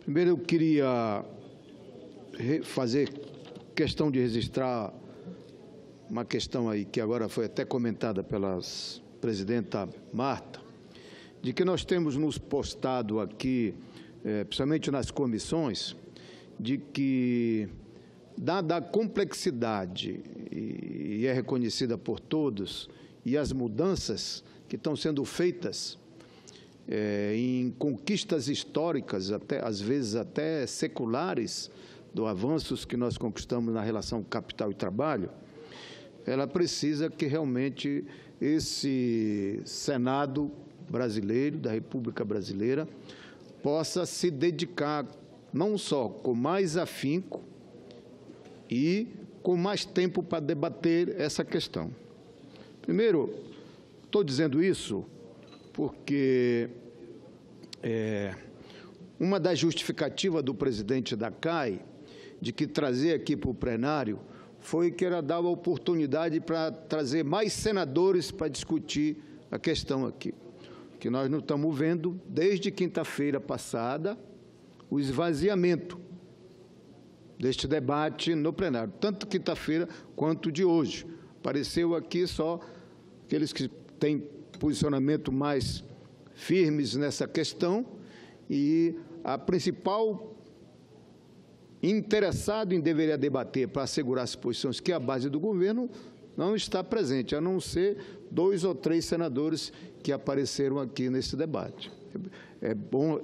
Primeiro, eu queria fazer questão de registrar uma questão aí que agora foi até comentada pela presidenta Marta, de que nós temos nos postado aqui, principalmente nas comissões, de que, dada a complexidade, e é reconhecida por todos, e as mudanças que estão sendo feitas em conquistas históricas, até, às vezes até seculares, dos avanços que nós conquistamos na relação capital e trabalho, ela precisa que realmente esse Senado brasileiro, da República Brasileira, possa se dedicar não só com mais afinco e com mais tempo para debater essa questão. Primeiro, estou dizendo isso porque uma das justificativas do presidente da CAI de que trazer aqui para o plenário foi que era dar a oportunidade para trazer mais senadores para discutir a questão aqui. Que nós não estamos vendo, desde quinta-feira passada, o esvaziamento deste debate no plenário, tanto quinta-feira quanto de hoje. Apareceu aqui só aqueles que têm posicionamento mais firmes nessa questão e a principal interessado em deveria debater para assegurar as posições que é a base do governo não está presente, a não ser 2 ou 3 senadores que apareceram aqui nesse debate. É bom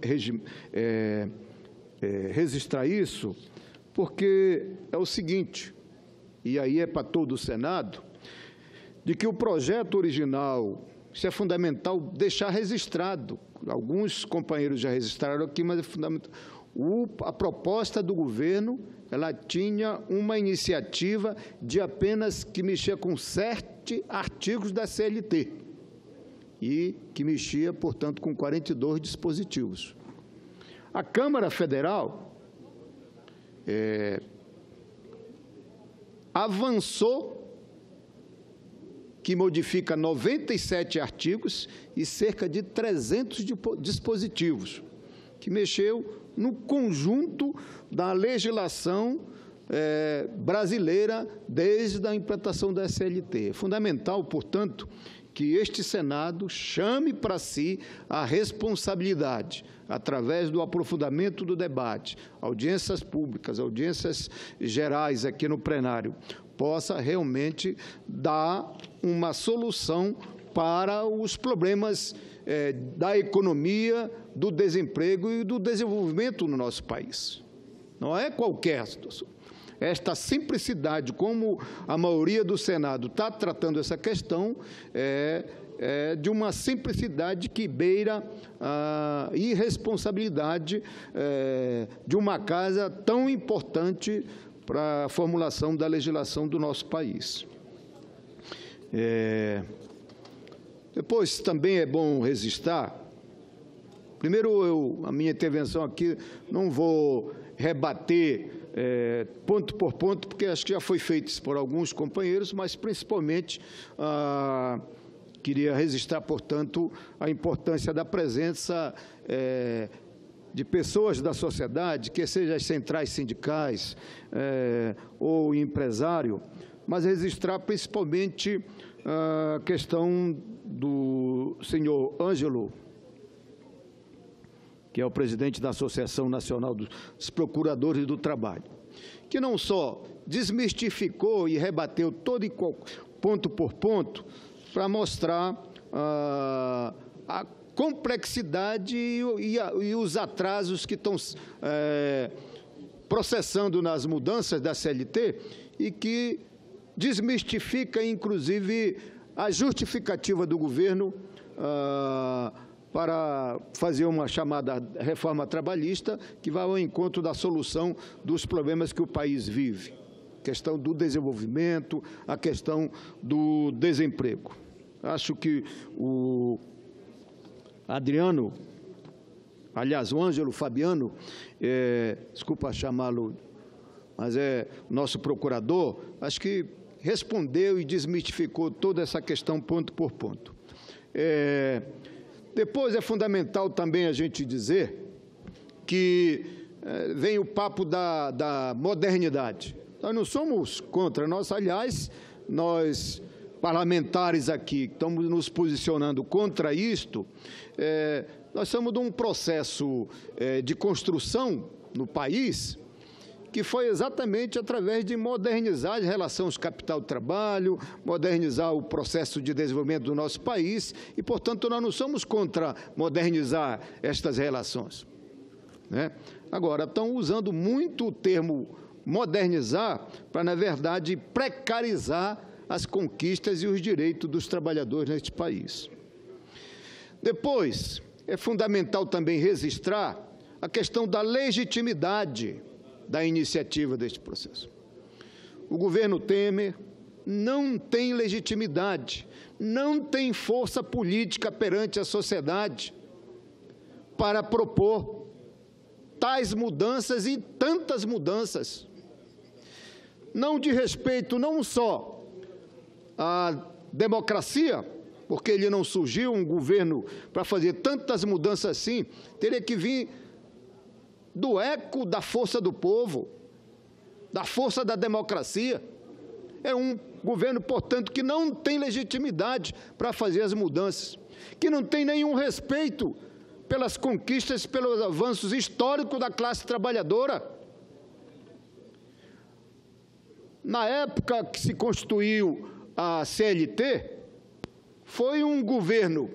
registrar isso, porque é o seguinte, e aí é para todo o Senado, de que o projeto original, isso é fundamental deixar registrado, alguns companheiros já registraram aqui, mas é fundamental. A proposta do governo, ela tinha uma iniciativa de apenas que mexia com 7 artigos da CLT e que mexia, portanto, com 42 dispositivos. A Câmara Federal avançou que modifica 97 artigos e cerca de 300 dispositivos, que mexeu no conjunto da legislação brasileira desde a implantação da SLT. É fundamental, portanto, que este Senado chame para si a responsabilidade, através do aprofundamento do debate, audiências públicas, audiências gerais aqui no plenário, possa realmente dar uma solução para os problemas da economia, do desemprego e do desenvolvimento no nosso país. Não é qualquer situação. Esta simplicidade, como a maioria do Senado está tratando essa questão, de uma simplicidade que beira a irresponsabilidade de uma casa tão importante para a formulação da legislação do nosso país. Depois, também é bom registrar, primeiro, a minha intervenção aqui, não vou rebater ponto por ponto, porque acho que já foi feito isso por alguns companheiros, mas, principalmente, queria registrar, portanto, a importância da presença de pessoas da sociedade, que sejam as centrais sindicais ou empresário, mas registrar principalmente a questão do senhor Ângelo, que é o presidente da Associação Nacional dos Procuradores do Trabalho, que não só desmistificou e rebateu todo ponto por ponto para mostrar a complexidade e os atrasos que estão processando nas mudanças da CLT e que desmistifica, inclusive, a justificativa do governo para fazer uma chamada reforma trabalhista que vai ao encontro da solução dos problemas que o país vive. A questão do desenvolvimento, a questão do desemprego. Acho que o Adriano, aliás, o Ângelo Fabiano, desculpa chamá-lo, mas é nosso procurador, acho que respondeu e desmistificou toda essa questão ponto por ponto. Depois é fundamental também a gente dizer que vem o papo da modernidade. Nós não somos contra, aliás, nós parlamentares aqui estamos nos posicionando contra isto, nós estamos num processo de construção no país que foi exatamente através de modernizar as relações capital-trabalho, modernizar o processo de desenvolvimento do nosso país e, portanto, nós não somos contra modernizar estas relações, né? Agora, estão usando muito o termo modernizar para, na verdade, precarizar as conquistas e os direitos dos trabalhadores neste país. Depois, é fundamental também registrar a questão da legitimidade da iniciativa deste processo. O governo Temer não tem legitimidade, não tem força política perante a sociedade para propor tais mudanças e tantas mudanças. Não de respeito não só à democracia, porque ele não surgiu um governo para fazer tantas mudanças assim, teria que vir do eco da força do povo, da força da democracia. É um governo, portanto, que não tem legitimidade para fazer as mudanças, que não tem nenhum respeito pelas conquistas, pelos avanços históricos da classe trabalhadora. Na época que se constituiu a CLT, foi um governo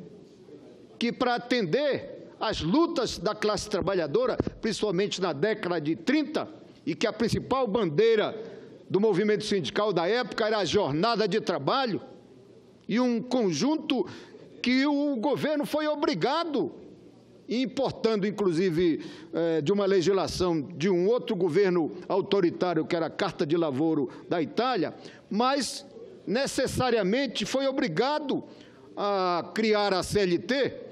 que, para atender as lutas da classe trabalhadora, principalmente na década de 30, e que a principal bandeira do movimento sindical da época era a jornada de trabalho, e um conjunto que o governo foi obrigado, importando, inclusive, de uma legislação de um outro governo autoritário, que era a Carta de Lavoro da Itália, mas necessariamente foi obrigado a criar a CLT,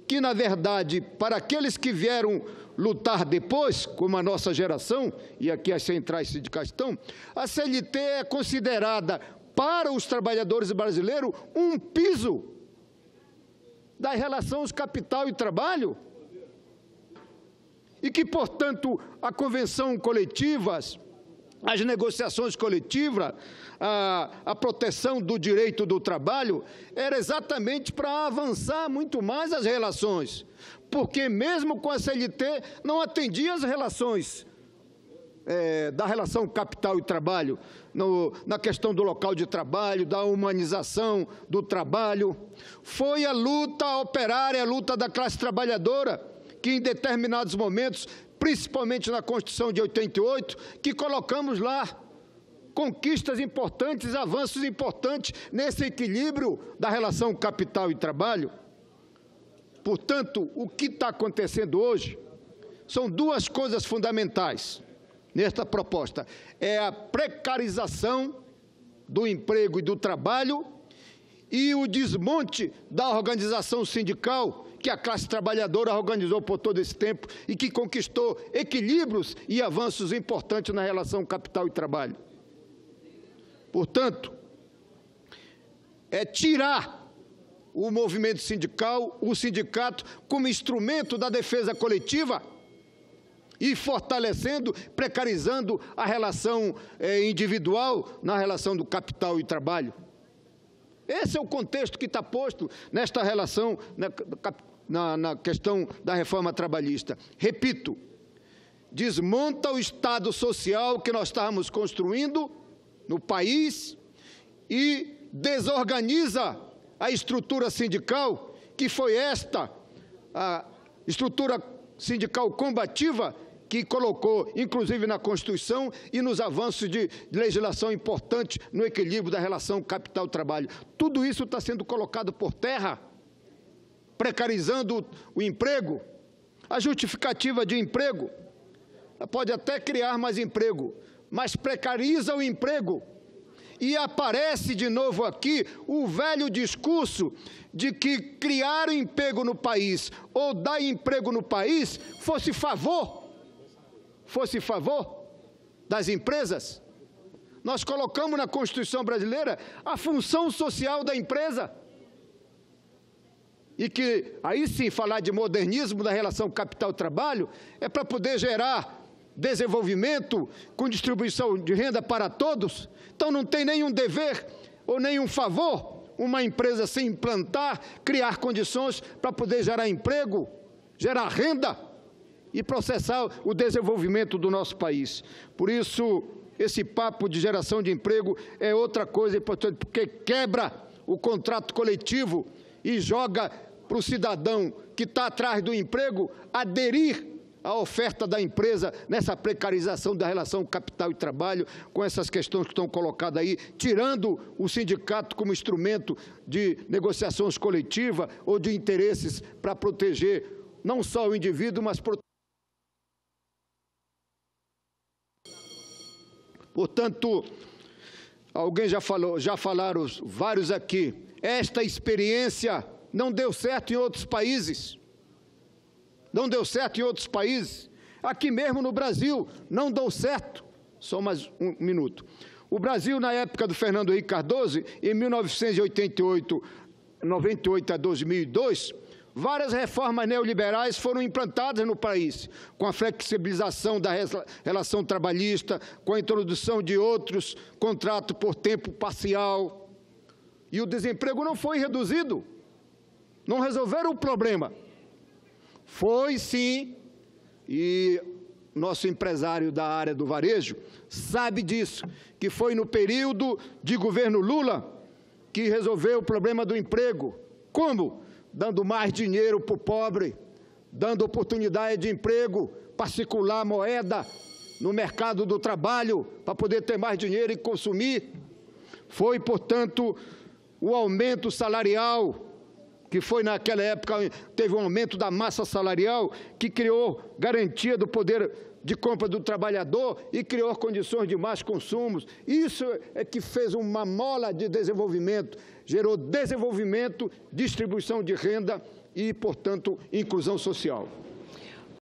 que, na verdade, para aqueles que vieram lutar depois, como a nossa geração, e aqui as centrais sindicais estão, a CLT é considerada, para os trabalhadores brasileiros, um piso das relações capital e trabalho, e que, portanto, a convenção coletiva, as negociações coletivas, a proteção do direito do trabalho, era exatamente para avançar muito mais as relações, porque mesmo com a CLT não atendia as relações da relação capital e trabalho, na questão do local de trabalho, da humanização do trabalho. Foi a luta operária, a luta da classe trabalhadora, que em determinados momentos, principalmente na Constituição de 88, que colocamos lá conquistas importantes, avanços importantes nesse equilíbrio da relação capital e trabalho. Portanto, o que está acontecendo hoje são duas coisas fundamentais nesta proposta. É a precarização do emprego e do trabalho e o desmonte da organização sindical que a classe trabalhadora organizou por todo esse tempo e que conquistou equilíbrios e avanços importantes na relação capital e trabalho. Portanto, é tirar o movimento sindical, o sindicato, como instrumento da defesa coletiva e fortalecendo, precarizando a relação individual na relação do capital e trabalho. Esse é o contexto que está posto nesta relação, na questão da reforma trabalhista. Repito, desmonta o Estado social que nós estávamos construindo no país e desorganiza a estrutura sindical, que foi esta, a estrutura sindical combativa, que colocou, inclusive na Constituição e nos avanços de legislação importante no equilíbrio da relação capital-trabalho. Tudo isso está sendo colocado por terra, precarizando o emprego. A justificativa de emprego pode até criar mais emprego, mas precariza o emprego. E aparece de novo aqui o velho discurso de que criar emprego no país ou dar emprego no país fosse favor das empresas. Nós colocamos na Constituição brasileira a função social da empresa. E que, aí sim, falar de modernismo da relação capital-trabalho é para poder gerar desenvolvimento, com distribuição de renda para todos. Então não tem nenhum dever ou nenhum favor uma empresa se implantar, criar condições para poder gerar emprego, gerar renda e processar o desenvolvimento do nosso país. Por isso, esse papo de geração de emprego é outra coisa importante, porque quebra o contrato coletivo e joga para o cidadão que está atrás do emprego aderir à oferta da empresa nessa precarização da relação capital e trabalho, com essas questões que estão colocadas aí, tirando o sindicato como instrumento de negociações coletivas ou de interesses para proteger não só o indivíduo, mas proteger. Portanto, alguém já falaram vários aqui, esta experiência não deu certo em outros países. Não deu certo em outros países. Aqui mesmo no Brasil não deu certo. Só mais um minuto. O Brasil, na época do Fernando Henrique Cardoso, em 1998 a 2002, várias reformas neoliberais foram implantadas no país, com a flexibilização da relação trabalhista, com a introdução de outros contratos por tempo parcial. E o desemprego não foi reduzido. Não resolveram o problema. Foi, sim, e nosso empresário da área do varejo sabe disso, que foi no período de governo Lula que resolveu o problema do emprego. Como? Dando mais dinheiro para o pobre, dando oportunidade de emprego, particular, moeda no mercado do trabalho, para poder ter mais dinheiro e consumir. Foi, portanto, o aumento salarial, que foi naquela época, teve um aumento da massa salarial, que criou garantia do poder de compra do trabalhador e criou condições de mais consumos. Isso é que fez uma mola de desenvolvimento, gerou desenvolvimento, distribuição de renda e, portanto, inclusão social.